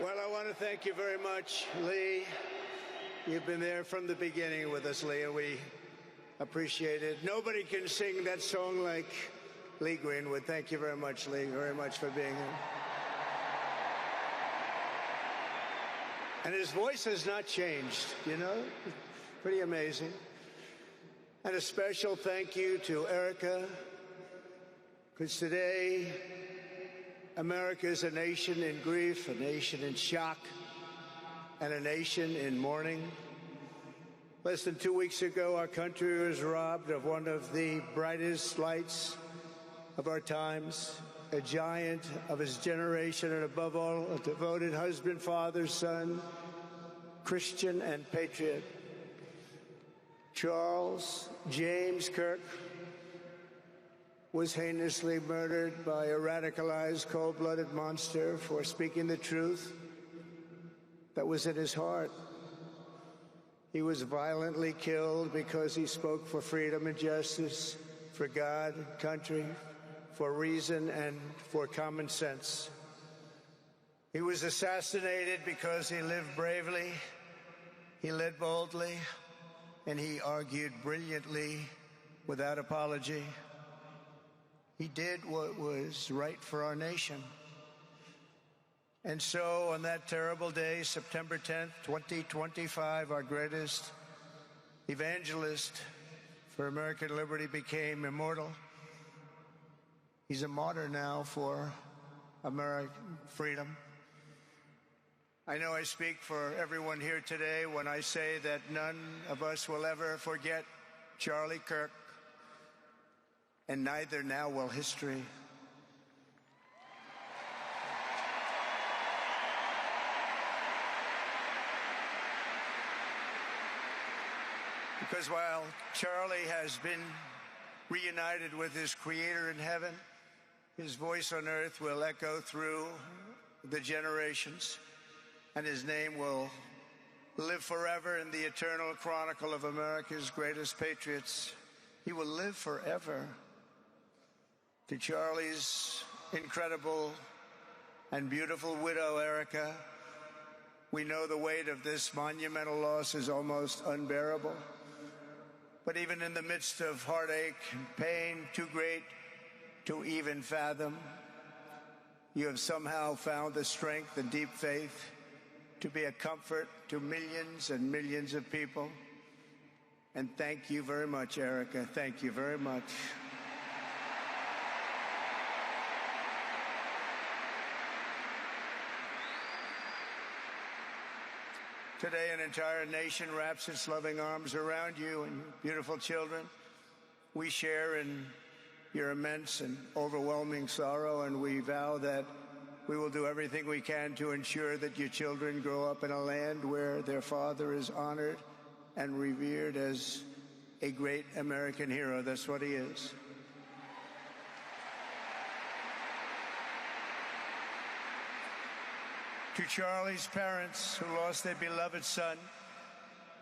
Well, I want to thank you very much, Lee. You've been there from the beginning with us, Lee, and we appreciate it. Nobody can sing that song like Lee Greenwood. Thank you very much, Lee, very much for being here. And his voice has not changed, you know? Pretty amazing. And a special thank you to Erica, because today America is a nation in grief, a nation in shock, and a nation in mourning. Less than 2 weeks ago, our country was robbed of one of the brightest lights of our times, a giant of his generation, and above all, a devoted husband, father, son, Christian, and patriot. Charles James Kirk was heinously murdered by a radicalized, cold-blooded monster for speaking the truth that was in his heart. He was violently killed because he spoke for freedom and justice, for God, country, for reason, and for common sense. He was assassinated because he lived bravely, he led boldly, and he argued brilliantly without apology. He did what was right for our nation. And so on that terrible day, September 10th, 2025, our greatest evangelist for American liberty became immortal. He's a martyr now for American freedom. I know I speak for everyone here today when I say that none of us will ever forget Charlie Kirk, and neither now will history. Because while Charlie has been reunited with his Creator in heaven, his voice on earth will echo through the generations, and his name will live forever in the eternal chronicle of America's greatest patriots. He will live forever. To Charlie's incredible and beautiful widow, Erica, we know the weight of this monumental loss is almost unbearable. But even in the midst of heartache and pain too great to even fathom, you have somehow found the strength and deep faith to be a comfort to millions and millions of people. And thank you very much, Erica. Thank you very much. Today, an entire nation wraps its loving arms around you and your beautiful children. We share in your immense and overwhelming sorrow, and we vow that we will do everything we can to ensure that your children grow up in a land where their father is honored and revered as a great American hero. That's what he is. To Charlie's parents who lost their beloved son,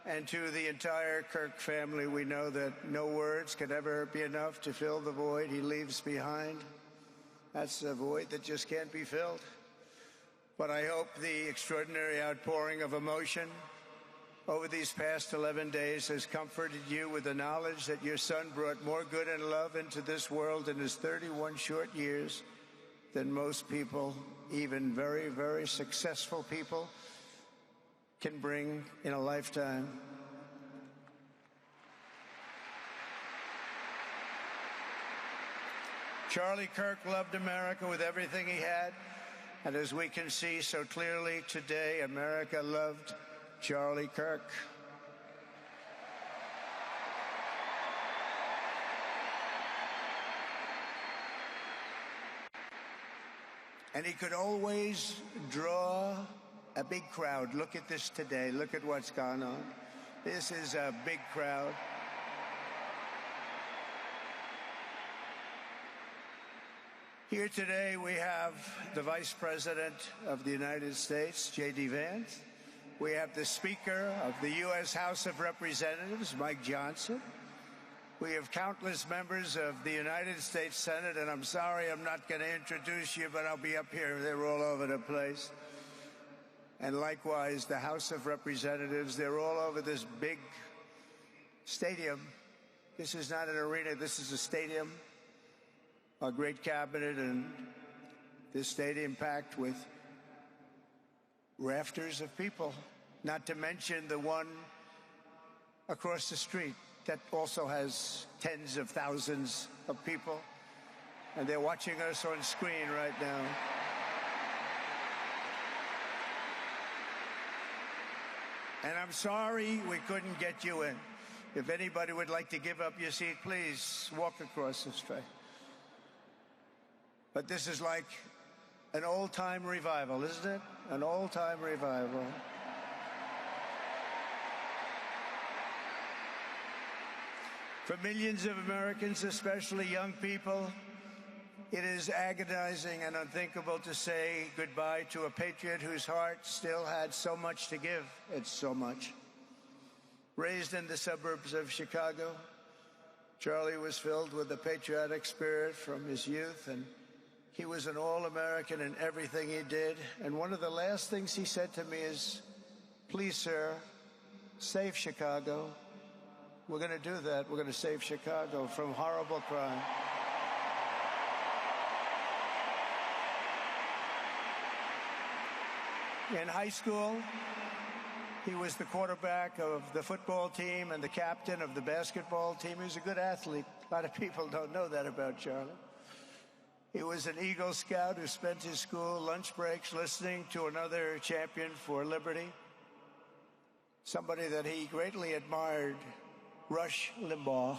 and to the entire Kirk family, we know that no words could ever be enough to fill the void he leaves behind. That's a void that just can't be filled. But I hope the extraordinary outpouring of emotion over these past 11 days has comforted you with the knowledge that your son brought more good and love into this world in his 31 short years than most people, even very, very successful people, can bring in a lifetime. Charlie Kirk loved America with everything he had, and as we can see so clearly today, America loved Charlie Kirk. And he could always draw a big crowd. Look at this today. Look at what's gone on. This is a big crowd. Here today we have the Vice President of the United States, J.D. Vance. We have the Speaker of the U.S. House of Representatives, Mike Johnson. We have countless members of the United States Senate, and I'm sorry I'm not going to introduce you, but I'll be up here. They're all over the place. and likewise the House of Representatives. They're all over this big stadium. This is not an arena, this is a stadium. Our great cabinet and this stadium packed with rafters of people, not to mention the one across the street that also has tens of thousands of people, and they're watching us on screen right now. And I'm sorry we couldn't get you in. If anybody would like to give up your seat, please walk across the street. But this is like an old-time revival, isn't it? An old-time revival. For millions of Americans, especially young people, it is agonizing and unthinkable to say goodbye to a patriot whose heart still had so much to give. It's so much. Raised in the suburbs of Chicago, Charlie was filled with the patriotic spirit from his youth, and he was an all-American in everything he did. And one of the last things he said to me is, "Please, sir, save Chicago." We're going to do that. We're going to save Chicago from horrible crime. In high school, he was the quarterback of the football team and the captain of the basketball team. He was a good athlete. A lot of people don't know that about Charlie. He was an Eagle Scout who spent his school lunch breaks listening to another champion for liberty, somebody that he greatly admired, Rush Limbaugh.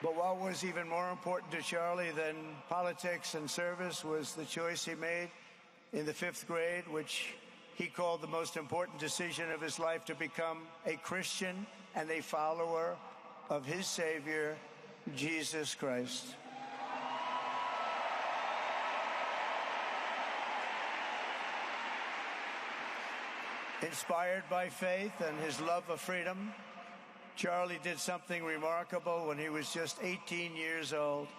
But what was even more important to Charlie than politics and service was the choice he made in the 5th grade, which he called the most important decision of his life, to become a Christian and a follower of his Savior, Jesus Christ. Inspired by faith and his love of freedom, Charlie did something remarkable when he was just 18 years old.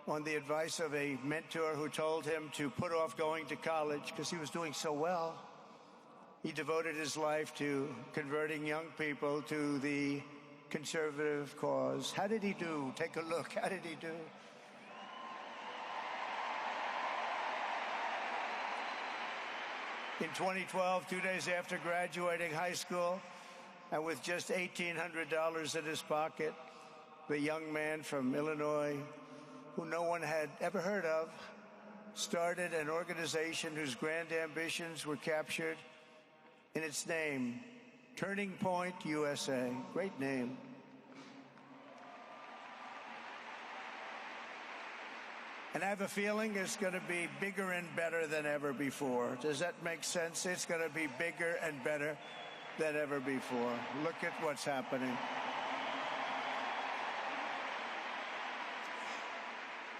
On the advice of a mentor who told him to put off going to college because he was doing so well, he devoted his life to converting young people to the conservative cause. How did he do? Take a look. How did he do? In 2012, 2 days after graduating high school, and with just $1,800 in his pocket, the young man from Illinois, who no one had ever heard of, started an organization whose grand ambitions were captured in its name, Turning Point USA. Great name. And I have a feeling it's going to be bigger and better than ever before. Does that make sense? It's going to be bigger and better than ever before. Look at what's happening.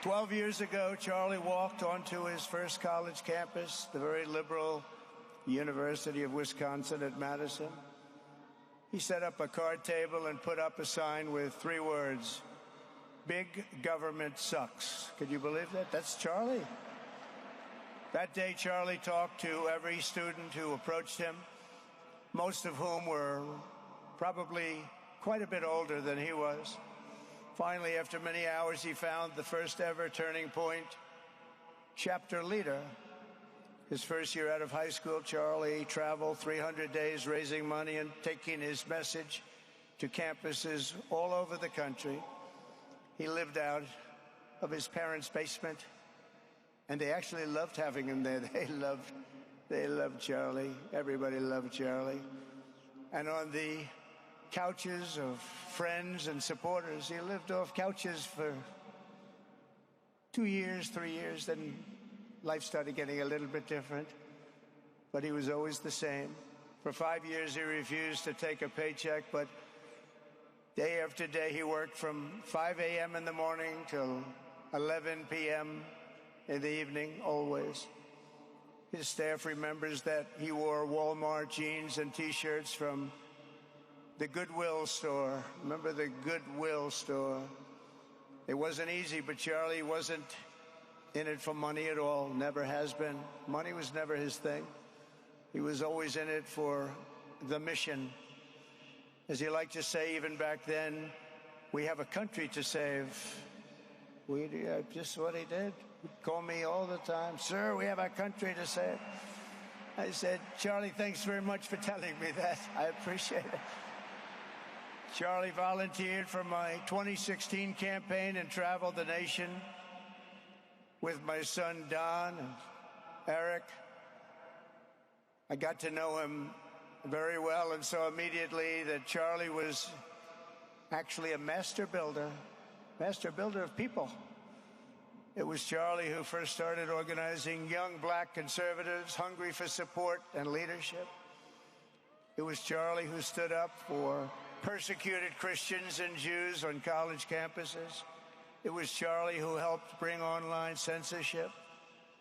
12 years ago, Charlie walked onto his first college campus, the very liberal University of Wisconsin at Madison. He set up a card table and put up a sign with 3 words: "Big government sucks." Could you believe that? That's Charlie. That day, Charlie talked to every student who approached him, most of whom were probably quite a bit older than he was. Finally, after many hours, he found the first ever Turning Point chapter leader. His first year out of high school, Charlie traveled 300 days raising money and taking his message to campuses all over the country. He lived out of his parents' basement, and they actually loved having him there. They loved Charlie. Everybody loved Charlie. And on the couches of friends and supporters, he lived off couches for 2 years, 3 years. Then life started getting a little bit different, but he was always the same. For 5 years, he refused to take a paycheck, but day after day, he worked from 5 a.m. in the morning till 11 p.m. in the evening, always. His staff remembers that he wore Walmart jeans and T-shirts from the Goodwill store. Remember the Goodwill store? It wasn't easy, but Charlie wasn't in it for money at all, never has been. Money was never his thing. He was always in it for the mission. As he liked to say even back then, we have a country to save. Just what he did. He'd call me all the time, sir, we have a country to save. I said, Charlie, thanks very much for telling me that. I appreciate it. Charlie volunteered for my 2016 campaign and traveled the nation with my son, Don and Eric. I got to know him very well and saw immediately that Charlie was actually a master builder of people. It was Charlie who first started organizing young black conservatives hungry for support and leadership. It was Charlie who stood up for persecuted Christians and Jews on college campuses. It was Charlie who helped bring online censorship,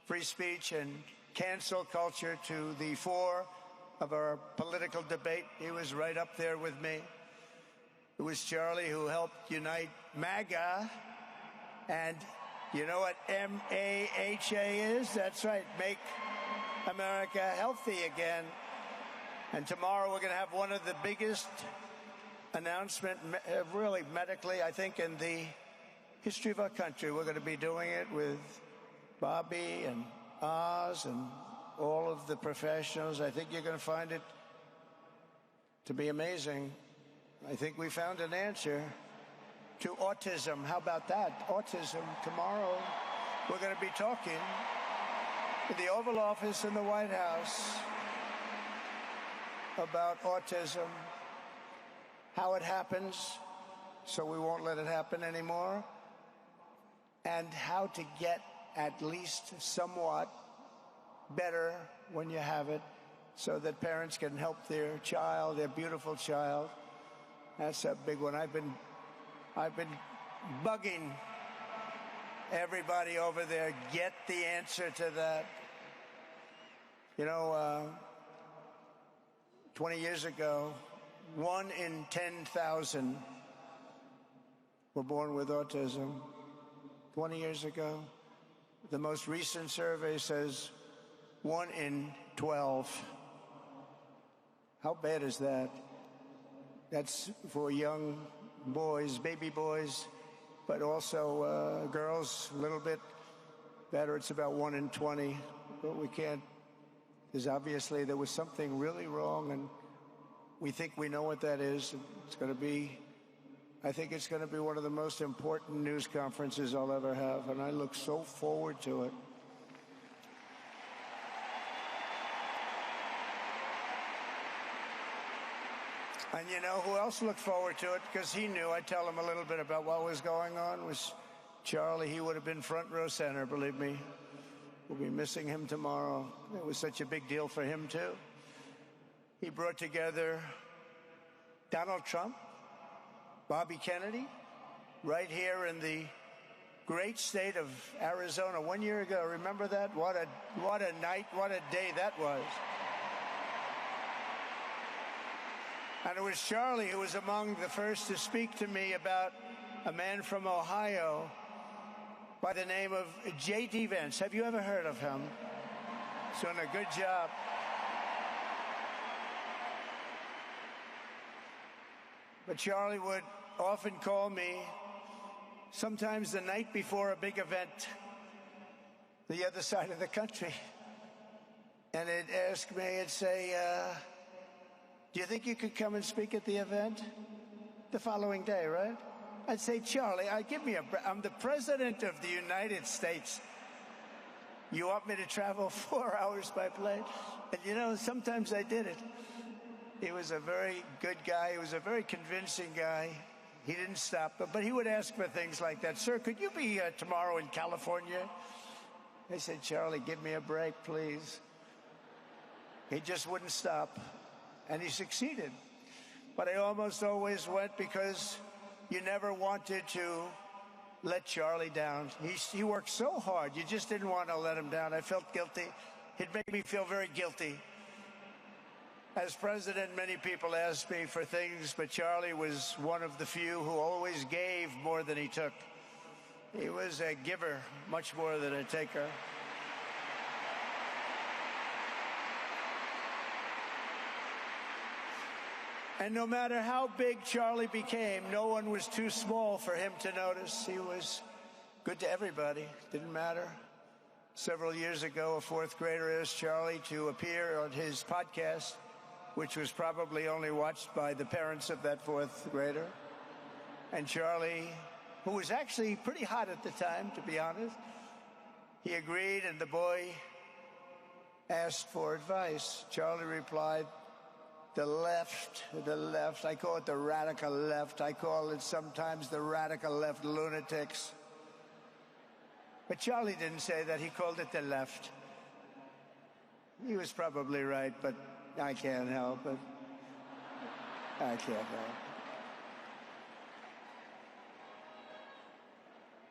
free speech, and cancel culture to the fore of our political debate. He was right up there with me. It was Charlie who helped unite MAGA, and you know what M-A-H-A is? That's right, Make America Healthy Again. And tomorrow we're going to have one of the biggest announcements, really medically, I think, in the history of our country. We're going to be doing it with Bobby and Oz and all of the professionals. I think you're going to find it to be amazing. I think we found an answer to autism. How about that? Autism. Tomorrow, we're going to be talking in the Oval Office in the White House about autism, how it happens, so we won't let it happen anymore, and how to get at least somewhat better when you have it, so that parents can help their child, their beautiful child. That's a big one. I've been bugging everybody over there, get the answer to that. You know, 20 years ago, 1 in 10,000 were born with autism. 20 years ago. The most recent survey says 1 in 12. How bad is that? That's for young boys, baby boys, but also girls a little bit better. It's about 1 in 20, but we can't, because obviously there was something really wrong, and we think we know what that is. It's going to be, I think it's going to be one of the most important news conferences I'll ever have, and I look so forward to it. And you know who else looked forward to it? Because he knew. I tell him a little bit about what was going on. Was Charlie. He would have been front row center, believe me. We'll be missing him tomorrow. It was such a big deal for him, too. He brought together Donald Trump, Bobby Kennedy, right here in the great state of Arizona 1 year ago. Remember that? What a night, what a day that was. And it was Charlie who was among the first to speak to me about a man from Ohio by the name of J.D. Vance. Have you ever heard of him? He's doing a good job. But Charlie would often call me, sometimes the night before a big event, the other side of the country. And he'd ask me, he'd say, do you think you could come and speak at the event? The following day, right? I'd say, Charlie, I'm the president of the United States. You want me to travel 4 hours by plane? And you know, sometimes I did it. He was a very good guy. He was a very convincing guy. He didn't stop, but he would ask for things like that. Sir, could you be tomorrow in California? I said, Charlie, give me a break, please. He just wouldn't stop. And he succeeded. But I almost always went because you never wanted to let Charlie down. He worked so hard. You just didn't want to let him down. I felt guilty. It made me feel very guilty. As president, many people asked me for things, but Charlie was one of the few who always gave more than he took. He was a giver much more than a taker. And no matter how big Charlie became, no one was too small for him to notice. He was good to everybody. Didn't matter. Several years ago, a fourth grader asked Charlie to appear on his podcast, which was probably only watched by the parents of that fourth grader. And Charlie, who was actually pretty hot at the time, to be honest, he agreed, and the boy asked for advice. Charlie replied, the left, I call it the radical left. I call it sometimes the radical left lunatics. But Charlie didn't say that. He called it the left. He was probably right, but I can't help it. I can't help it.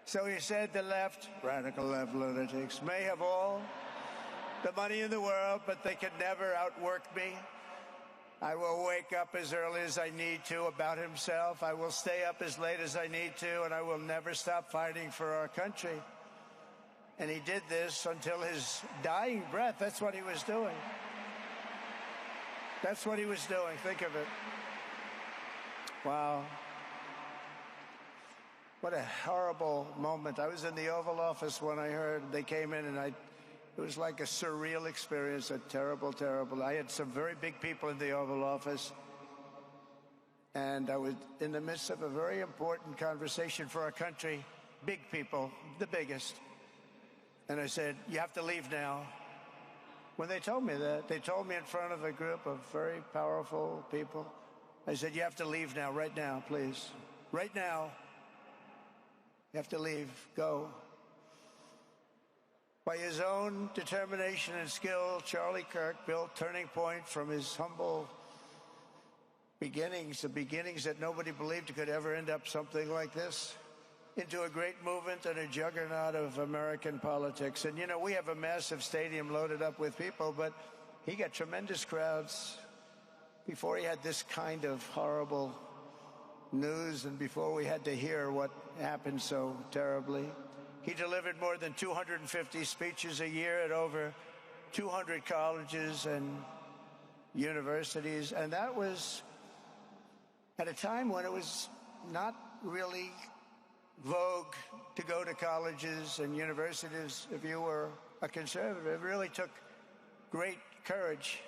So he said the left, radical left lunatics, may have all the money in the world, but they can never outwork me. I will wake up as early as I need to, about himself. I will stay up as late as I need to, and I will never stop fighting for our country. And he did this until his dying breath. That's what he was doing. That's what he was doing. Think of it. Wow. What a horrible moment. I was in the Oval Office when I heard they came in, and it was like a surreal experience, a terrible, terrible. I had some very big people in the Oval Office, and I was in the midst of a very important conversation for our country. Big people, the biggest. And I said, you have to leave now. When they told me that, they told me in front of a group of very powerful people. I said, you have to leave now, right now, please. Right now. You have to leave. Go. By his own determination and skill, Charlie Kirk built Turning Point from his humble beginnings, the beginnings that nobody believed could ever end up something like this, into a great movement and a juggernaut of American politics. And, you know, we have a massive stadium loaded up with people, but he got tremendous crowds before he had this kind of horrible news and before we had to hear what happened so terribly. He delivered more than 250 speeches a year at over 200 colleges and universities, and that was at a time when it was not really vogue to go to colleges and universities if you were a conservative. It really took great courage.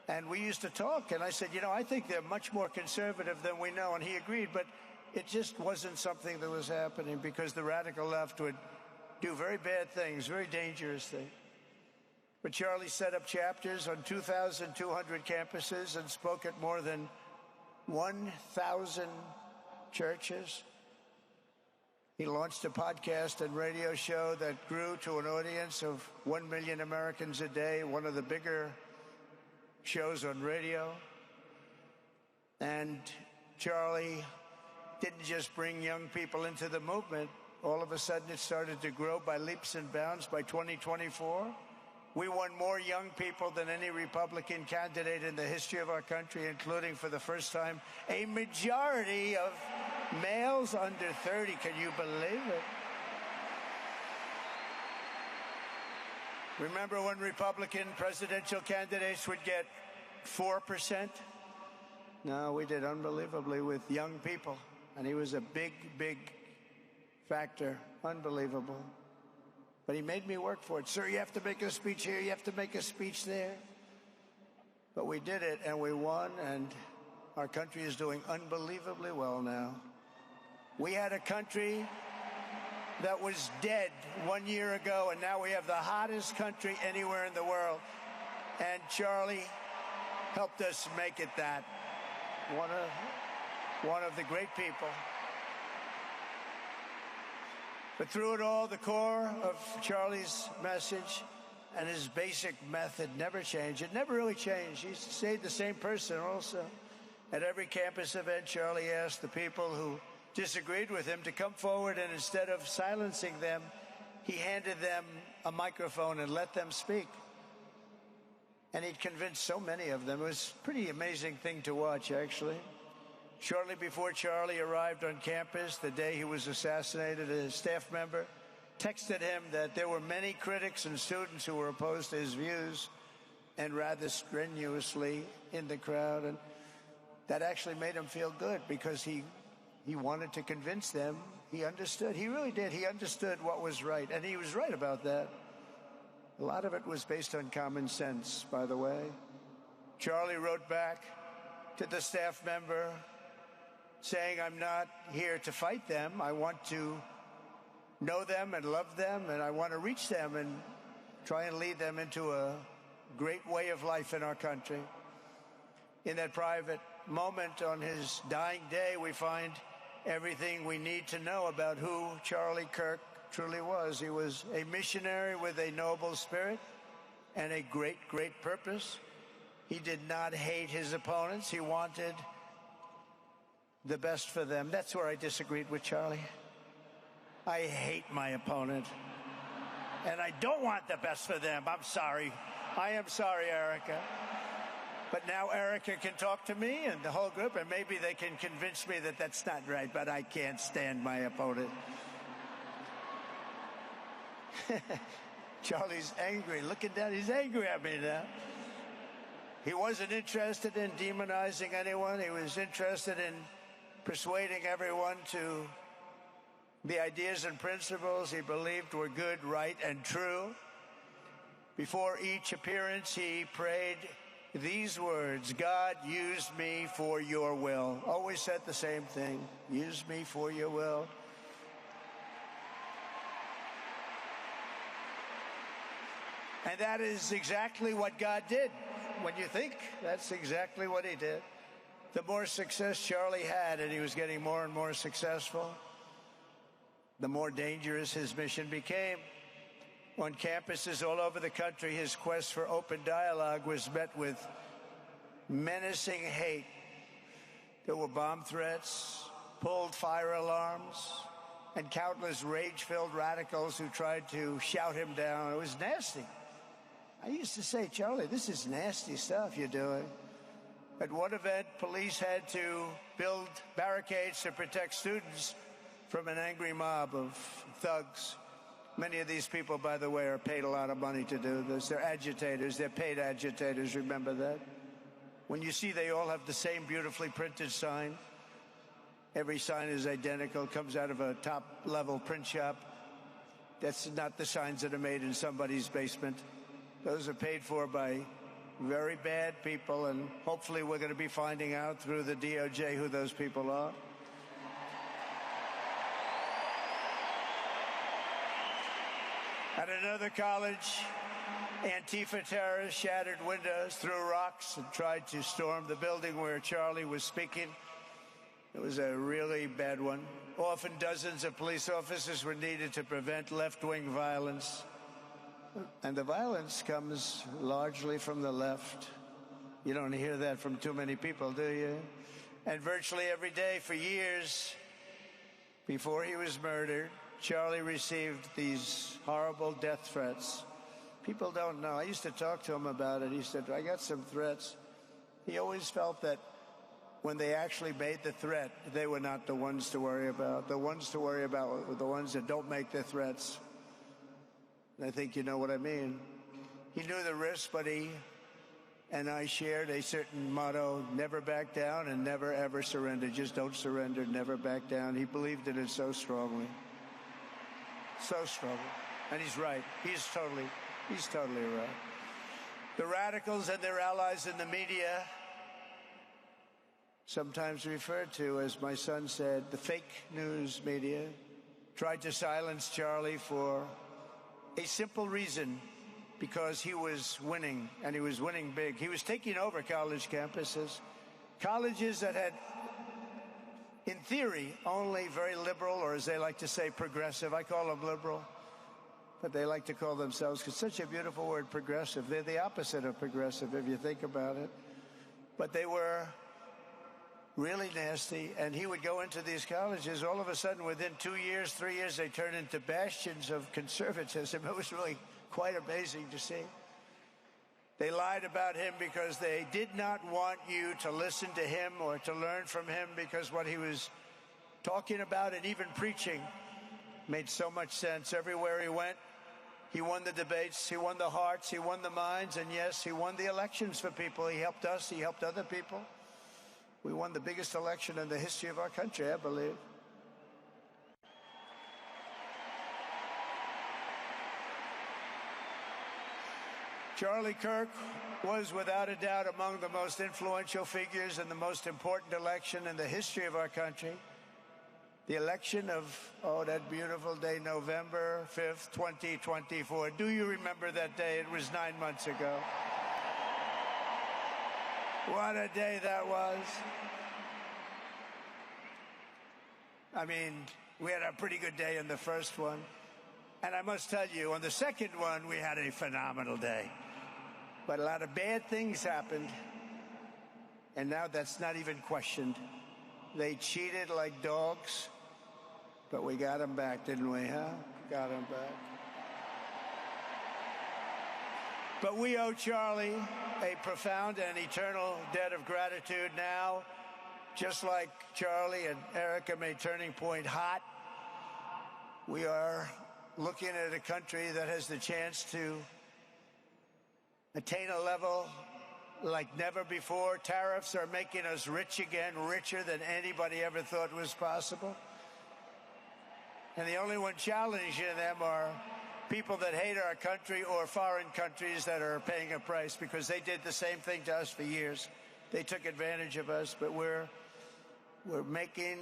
And we used to talk, and I said, you know, I think they're much more conservative than we know. And he agreed, but it just wasn't something that was happening because the radical left would do very bad things, very dangerous things. But Charlie set up chapters on 2,200 campuses and spoke at more than 1,000 churches. He launched a podcast and radio show that grew to an audience of 1 million Americans a day, one of the bigger shows on radio. And Charlie didn't just bring young people into the movement. All of a sudden, it started to grow by leaps and bounds. By 2024, we won more young people than any Republican candidate in the history of our country, including, for the first time, a majority of males under 30. Can you believe it? Remember when Republican presidential candidates would get 4%? No, we did unbelievably with young people. And he was a big, big factor. Unbelievable. But he made me work for it. Sir, you have to make a speech here. You have to make a speech there. But we did it, and we won, and our country is doing unbelievably well now. We had a country that was dead 1 year ago, and now we have the hottest country anywhere in the world. And Charlie helped us make it that. One of the great people. But through it all, the core of Charlie's message and his basic method never changed. It never really changed. He stayed the same person also. At every campus event, Charlie asked the people who disagreed with him to come forward, and instead of silencing them, he handed them a microphone and let them speak. And he'd convinced so many of them. It was a pretty amazing thing to watch, actually. Shortly before Charlie arrived on campus, the day he was assassinated, a staff member texted him that there were many critics and students who were opposed to his views and rather strenuously in the crowd. And that actually made him feel good because he wanted to convince them. He understood. He really did. He understood what was right. And he was right about that. A lot of it was based on common sense, by the way. Charlie wrote back to the staff member saying, "I'm not here to fight them. I want to know them and love them, and I want to reach them and try and lead them into a great way of life in our country." In that private moment on his dying day, we find everything we need to know about who Charlie Kirk truly was. He was a missionary with a noble spirit and a great, great purpose. He did not hate his opponents. He wanted the best for them. That's where I disagreed with Charlie. I hate my opponent, and I don't want the best for them. I'm sorry. I am sorry, Erica. But now Erica can talk to me and the whole group, and maybe they can convince me that that's not right, but I can't stand my opponent. Charlie's angry. Looking down, he's angry at me now. He wasn't interested in demonizing anyone. He was interested in persuading everyone to the ideas and principles he believed were good, right, and true. Before each appearance, he prayed these words: "God, use me for your will." Always said the same thing: use me for your will. And that is exactly what God did. When you think, that's exactly what he did. The more success Charlie had, and he was getting more and more successful, the more dangerous his mission became. On campuses all over the country, his quest for open dialogue was met with menacing hate. There were bomb threats, pulled fire alarms, and countless rage-filled radicals who tried to shout him down. It was nasty. I used to say, "Charlie, this is nasty stuff you're doing." At one event, police had to build barricades to protect students from an angry mob of thugs. Many of these people, by the way, are paid a lot of money to do this. They're agitators. They're paid agitators. Remember that? When you see they all have the same beautifully printed sign, every sign is identical, comes out of a top-level print shop. That's not the signs that are made in somebody's basement. Those are paid for by very bad people, and hopefully we're going to be finding out through the DOJ who those people are. At another college, Antifa terrorists shattered windows, threw rocks, and tried to storm the building where Charlie was speaking. It was a really bad one. Often dozens of police officers were needed to prevent left-wing violence. And the violence comes largely from the left. You don't hear that from too many people, do you? And virtually every day for years before he was murdered, Charlie received these horrible death threats. People don't know. I used to talk to him about it. He said, "I got some threats." He always felt that when they actually made the threat, they were not the ones to worry about. The ones to worry about were the ones that don't make the threats. I think you know what I mean. He knew the risk, but he and I shared a certain motto: never back down and never, ever surrender. Just don't surrender, never back down. He believed in it so strongly. So strongly. And he's right. He's totally right. The radicals and their allies in the media, sometimes referred to, as my son said, the fake news media, tried to silence Charlie for a simple reason: because he was winning, and he was winning big. He was taking over college campuses, colleges that had, in theory, only very liberal, or as they like to say, progressive. I call them liberal, but they like to call themselves, because such a beautiful word, progressive. They're the opposite of progressive, if you think about it. But they were really nasty, and he would go into these colleges. All of a sudden, within 2 years, 3 years, they turned into bastions of conservatism. It was really quite amazing to see. They lied about him because they did not want you to listen to him or to learn from him, because what he was talking about and even preaching made so much sense. Everywhere he went, he won the debates, he won the hearts, he won the minds, and yes, he won the elections for people. He helped us, he helped other people. We won the biggest election in the history of our country, I believe. Charlie Kirk was without a doubt among the most influential figures in the most important election in the history of our country. The election of, that beautiful day, November 5th, 2024. Do you remember that day? It was 9 months ago. What a day that was. I mean, we had a pretty good day in the first one. And I must tell you, on the second one, we had a phenomenal day. But a lot of bad things happened. And now that's not even questioned. They cheated like dogs. But we got them back, didn't we, huh? Got them back. But we owe Charlie a profound and eternal debt of gratitude now. Just like Charlie and Erica made Turning Point hot, we are looking at a country that has the chance to attain a level like never before. Tariffs are making us rich again, richer than anybody ever thought was possible. And the only one challenging them are people that hate our country or foreign countries that are paying a price, because they did the same thing to us for years. They took advantage of us, but we're making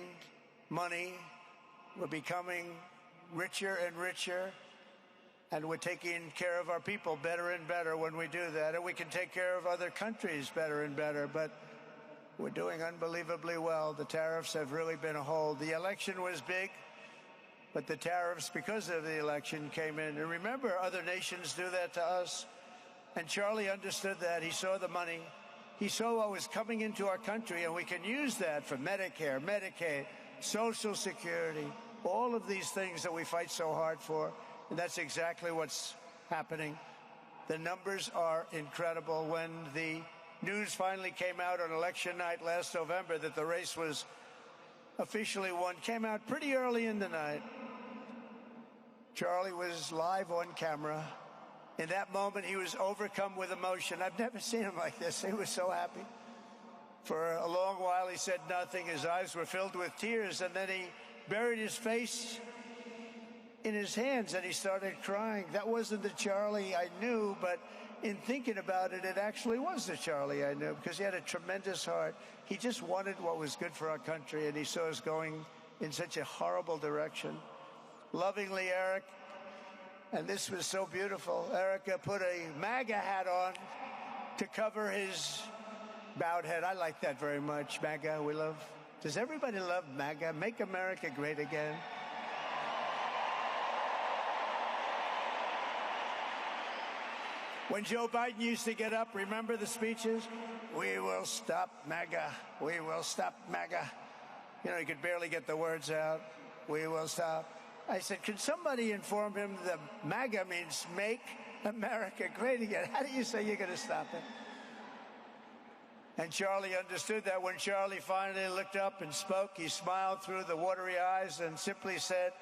money. We're becoming richer and richer. And we're taking care of our people better and better when we do that. And we can take care of other countries better and better. But we're doing unbelievably well. The tariffs have really been a hold. The election was big, but the tariffs, because of the election, came in. And remember, other nations do that to us. And Charlie understood that. He saw the money. He saw what was coming into our country, and we can use that for Medicare, Medicaid, Social Security, all of these things that we fight so hard for. And that's exactly what's happening. The numbers are incredible. When the news finally came out on election night last November that the race was officially won, came out pretty early in the night. Charlie was live on camera. In that moment, he was overcome with emotion. I've never seen him like this. He was so happy. For a long while, he said nothing. His eyes were filled with tears, and then he buried his face in his hands and he started crying. That wasn't the Charlie I knew, but in thinking about it, it actually was the Charlie I knew, because he had a tremendous heart. He just wanted what was good for our country, and he saw us going in such a horrible direction. Lovingly, Eric, and this was so beautiful, Erica put a MAGA hat on to cover his bowed head. I like that very much. MAGA, we love. Does everybody love MAGA? Make America great again. When Joe Biden used to get up, remember the speeches? We will stop MAGA. We will stop MAGA. You know, he could barely get the words out. We will stop. I said, can somebody inform him that MAGA means make America great again? How do you say you're going to stop it? And Charlie understood that. When Charlie finally looked up and spoke, he smiled through the watery eyes and simply said,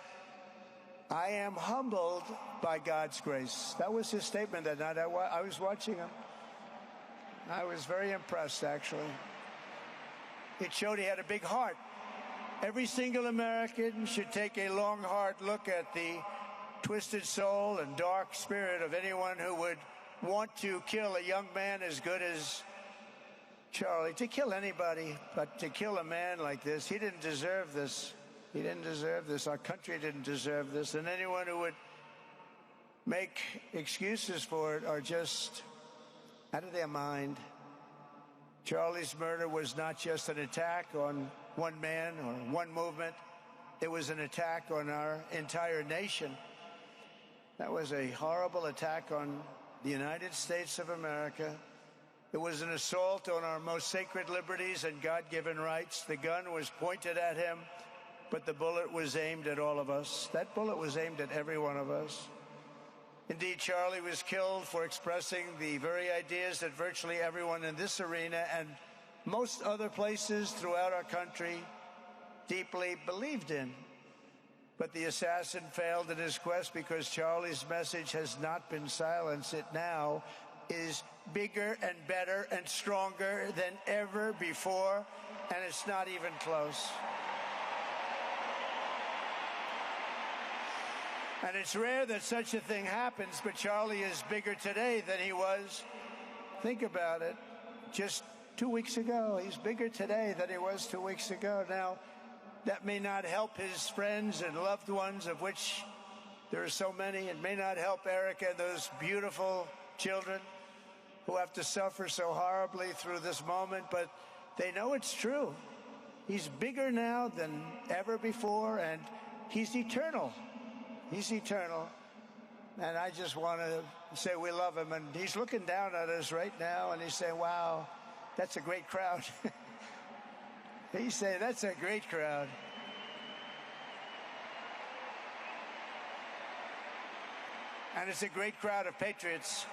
I am humbled by God's grace. That was his statement that night. I was watching him. I was very impressed, actually. It showed he had a big heart. Every single American should take a long, hard look at the twisted soul and dark spirit of anyone who would want to kill a young man as good as Charlie. To kill anybody, but to kill a man like this, he didn't deserve this. He didn't deserve this. Our country didn't deserve this. And anyone who would make excuses for it are just out of their mind. Charlie's murder was not just an attack on one man or one movement. It was an attack on our entire nation. That was a horrible attack on the United States of America. It was an assault on our most sacred liberties and God-given rights. The gun was pointed at him, but the bullet was aimed at all of us. That bullet was aimed at every one of us. Indeed, Charlie was killed for expressing the very ideas that virtually everyone in this arena and most other places throughout our country deeply believed in. But the assassin failed in his quest because Charlie's message has not been silenced. It now is bigger and better and stronger than ever before, and it's not even close. And it's rare that such a thing happens, but Charlie is bigger today than he was, think about it, just 2 weeks ago. He's bigger today than he was 2 weeks ago. Now, that may not help his friends and loved ones, of which there are so many. It may not help Erica and those beautiful children who have to suffer so horribly through this moment, but they know it's true. He's bigger now than ever before, and he's eternal. He's eternal. And I just want to say we love him. And he's looking down at us right now, and he's saying, wow, that's a great crowd. He's saying, that's a great crowd. And it's a great crowd of patriots.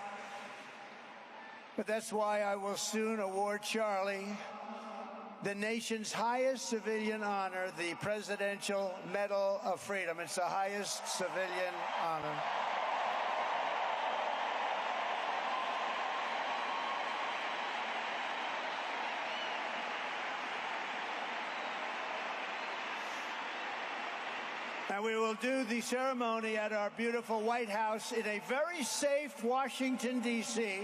But that's why I will soon award Charlie the nation's highest civilian honor, the Presidential Medal of Freedom. It's the highest civilian honor. And we will do the ceremony at our beautiful White House in a very safe Washington, D.C.,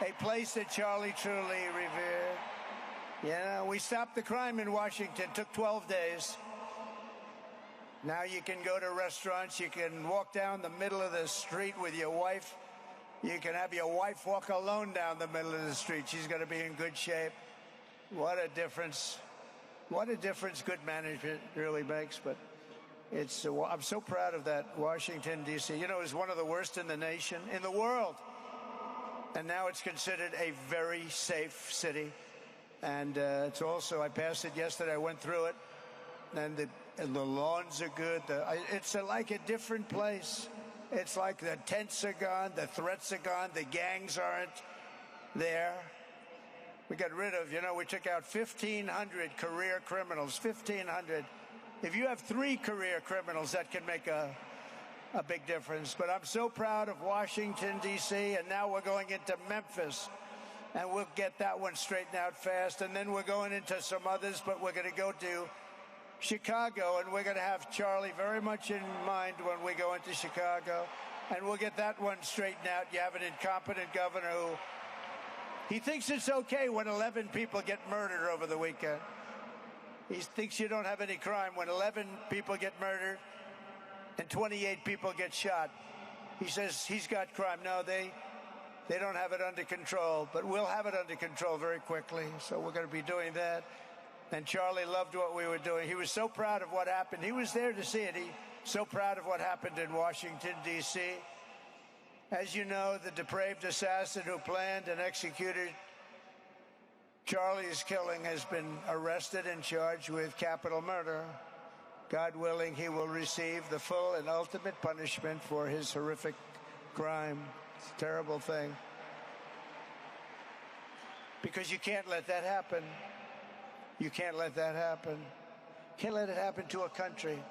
a place that Charlie truly revered. Yeah, we stopped the crime in Washington. Took 12 days. Now you can go to restaurants. You can walk down the middle of the street with your wife. You can have your wife walk alone down the middle of the street. She's going to be in good shape. What a difference. What a difference good management really makes. But I'm so proud of that Washington, D.C. You know, it's one of the worst in the nation, in the world. And now it's considered a very safe city. And it's also, I passed it yesterday, I went through it, and the lawns are good. It's like a different place. It's like the tents are gone, the threats are gone, the gangs aren't there. We got rid of, we took out 1,500 career criminals, 1,500. If you have 3 career criminals, that can make a big difference. But I'm so proud of Washington, D.C., and now we're going into Memphis. And we'll get that one straightened out fast. And then we're going into some others, but we're going to go to Chicago, and we're going to have Charlie very much in mind when we go into Chicago. And we'll get that one straightened out. You have an incompetent governor who, he thinks it's okay when 11 people get murdered over the weekend. He thinks you don't have any crime when 11 people get murdered and 28 people get shot. He says he's got crime. No, they don't have it under control, but we'll have it under control very quickly. So we're going to be doing that. And Charlie loved what we were doing. He was so proud of what happened. He was there to see it. He's so proud of what happened in Washington, D.C. As you know, the depraved assassin who planned and executed Charlie's killing has been arrested and charged with capital murder. God willing, he will receive the full and ultimate punishment for his horrific crime. It's a terrible thing. Because you can't let that happen. You can't let that happen. You can't let it happen to a country.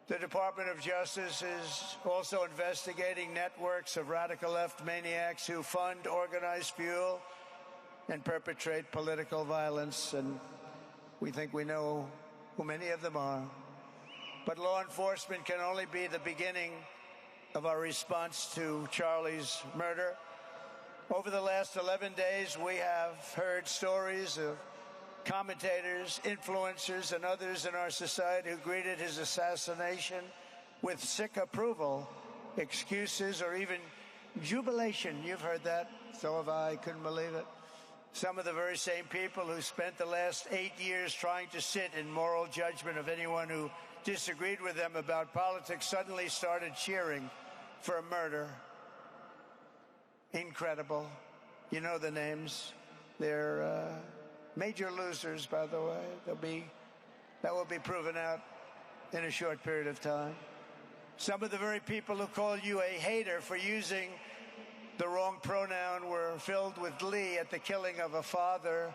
The Department of Justice is also investigating networks of radical left maniacs who fund, organize, fuel, and perpetrate political violence. And we think we know who many of them are. But law enforcement can only be the beginning of our response to Charlie's murder. Over the last 11 days, we have heard stories of commentators, influencers, and others in our society who greeted his assassination with sick approval, excuses, or even jubilation. You've heard that. So have I. Couldn't believe it. Some of the very same people who spent the last 8 years trying to sit in moral judgment of anyone who disagreed with them about politics suddenly started cheering for a murder. Incredible. You know the names. They're major losers, by the way. That will be proven out in a short period of time. Some of the very people who call you a hater for using the wrong pronoun were filled with glee at the killing of a father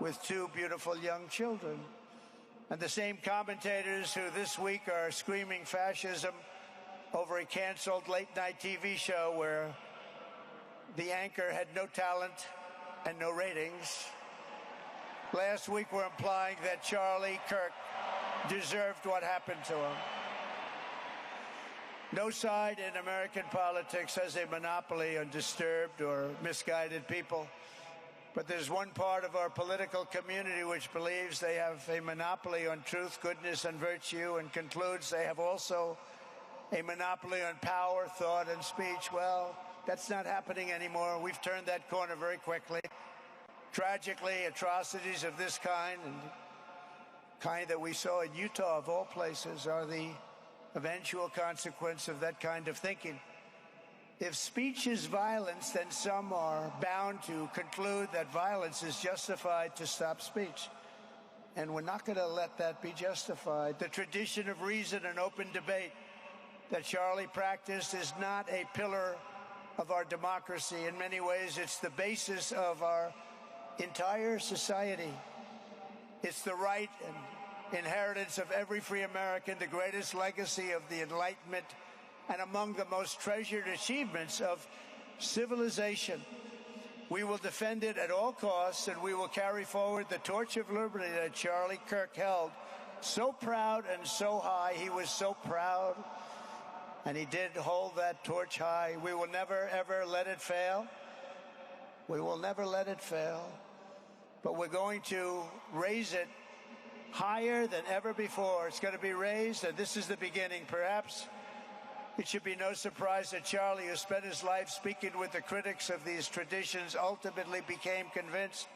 with 2 beautiful young children. And the same commentators who this week are screaming fascism over a canceled late-night TV show where the anchor had no talent and no ratings, last week were implying that Charlie Kirk deserved what happened to him. No side in American politics has a monopoly on disturbed or misguided people. But there's one part of our political community which believes they have a monopoly on truth, goodness, and virtue, and concludes they have also a monopoly on power, thought, and speech. Well, that's not happening anymore. We've turned that corner very quickly. Tragically, atrocities of this kind, and kind that we saw in Utah, of all places, are the eventual consequence of that kind of thinking. If speech is violence, then some are bound to conclude that violence is justified to stop speech. And we're not going to let that be justified. The tradition of reason and open debate that Charlie practiced is not a pillar of our democracy. In many ways, it's the basis of our entire society. It's the right and inheritance of every free American, the greatest legacy of the Enlightenment, and among the most treasured achievements of civilization. We will defend it at all costs, and we will carry forward the torch of liberty that Charlie Kirk held so proud and so high. He was so proud, and he did hold that torch high. We will never, ever let it fail. We will never let it fail. But we're going to raise it higher than ever before. It's going to be raised, and this is the beginning. Perhaps it should be no surprise that Charlie, who spent his life speaking with the critics of these traditions, ultimately became convinced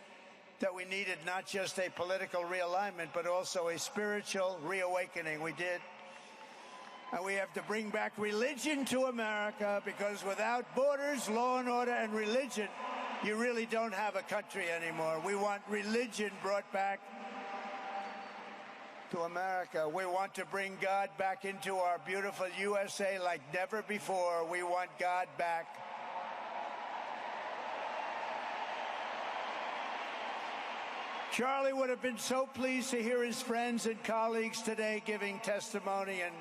that we needed not just a political realignment, but also a spiritual reawakening. We did. And we have to bring back religion to America, because without borders, law and order, and religion, you really don't have a country anymore. We want religion brought back to America. We want to bring God back into our beautiful USA like never before. We want God back. Charlie would have been so pleased to hear his friends and colleagues today giving testimony and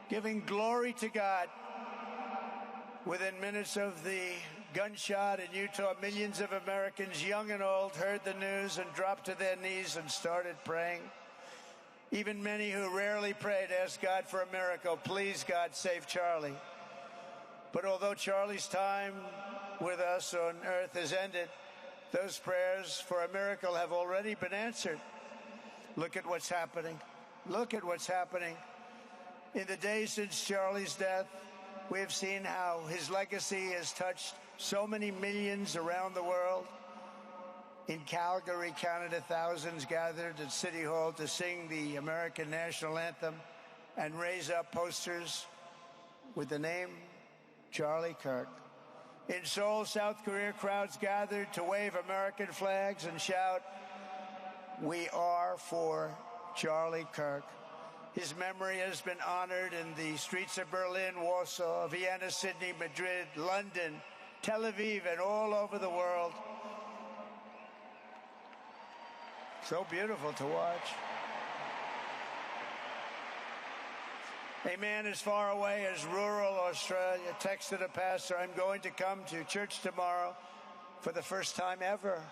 giving glory to God. Within minutes of the gunshot in Utah, millions of Americans, young and old, heard the news and dropped to their knees and started praying. Even many who rarely prayed asked God for a miracle. Please, God, save Charlie. But although Charlie's time with us on earth has ended, those prayers for a miracle have already been answered. Look at what's happening. Look at what's happening. In the days since Charlie's death, we have seen how his legacy has touched so many millions around the world. In Calgary, Canada, thousands gathered at City Hall to sing the American national anthem and raise up posters with the name Charlie Kirk. In Seoul, South Korea, crowds gathered to wave American flags and shout, "We are for Charlie Kirk." His memory has been honored in the streets of Berlin, Warsaw, Vienna, Sydney, Madrid, London, Tel Aviv, and all over the world. So beautiful to watch. A man as far away as rural Australia texted a pastor, "I'm going to come to church tomorrow for the first time ever."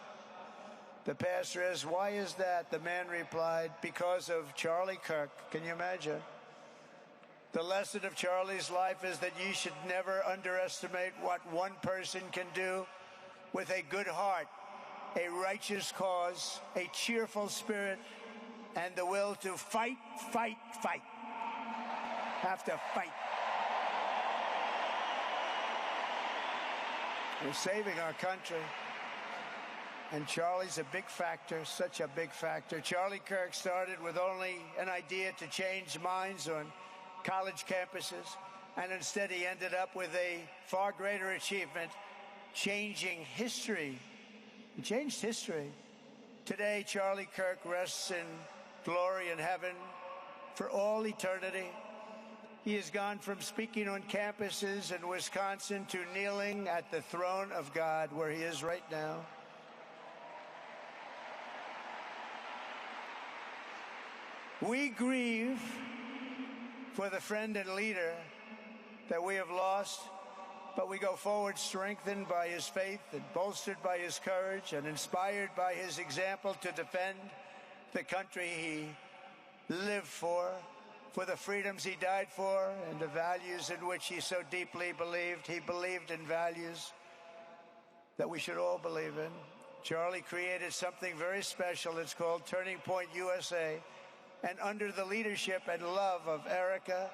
The pastor asked, "Why is that?" The man replied, "Because of Charlie Kirk." Can you imagine? The lesson of Charlie's life is that you should never underestimate what one person can do with a good heart, a righteous cause, a cheerful spirit, and the will to fight, fight, fight. Have to fight. We're saving our country. And Charlie's a big factor, such a big factor. Charlie Kirk started with only an idea to change minds on college campuses, and instead he ended up with a far greater achievement, changing history. He changed history. Today, Charlie Kirk rests in glory in heaven for all eternity. He has gone from speaking on campuses in Wisconsin to kneeling at the throne of God, where he is right now. We grieve for the friend and leader that we have lost, but we go forward strengthened by his faith and bolstered by his courage and inspired by his example to defend the country he lived for the freedoms he died for, and the values in which he so deeply believed. He believed in values that we should all believe in. Charlie created something very special. It's called Turning Point USA. And under the leadership and love of Erica,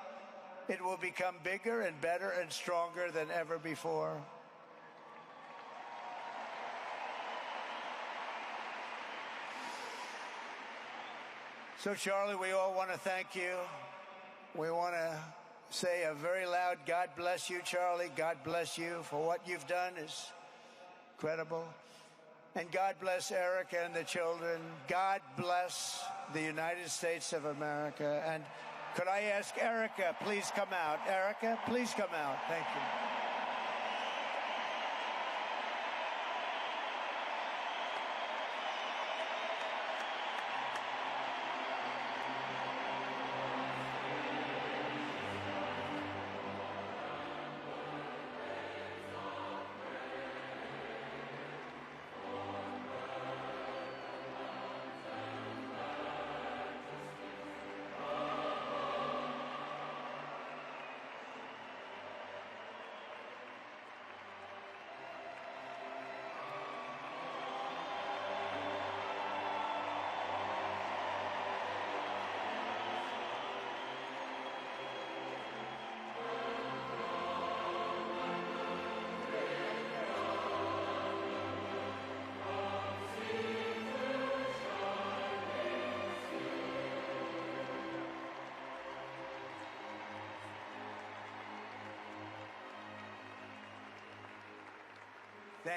it will become bigger and better and stronger than ever before. So, Charlie, we all want to thank you. We want to say a very loud God bless you, Charlie. God bless you for what you've done is incredible. And God bless Erica and the children. God bless the United States of America. And could I ask Erica, please come out. Erica, please come out. Thank you.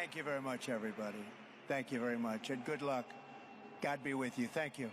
Thank you very much, everybody. Thank you very much, and good luck. God be with you. Thank you.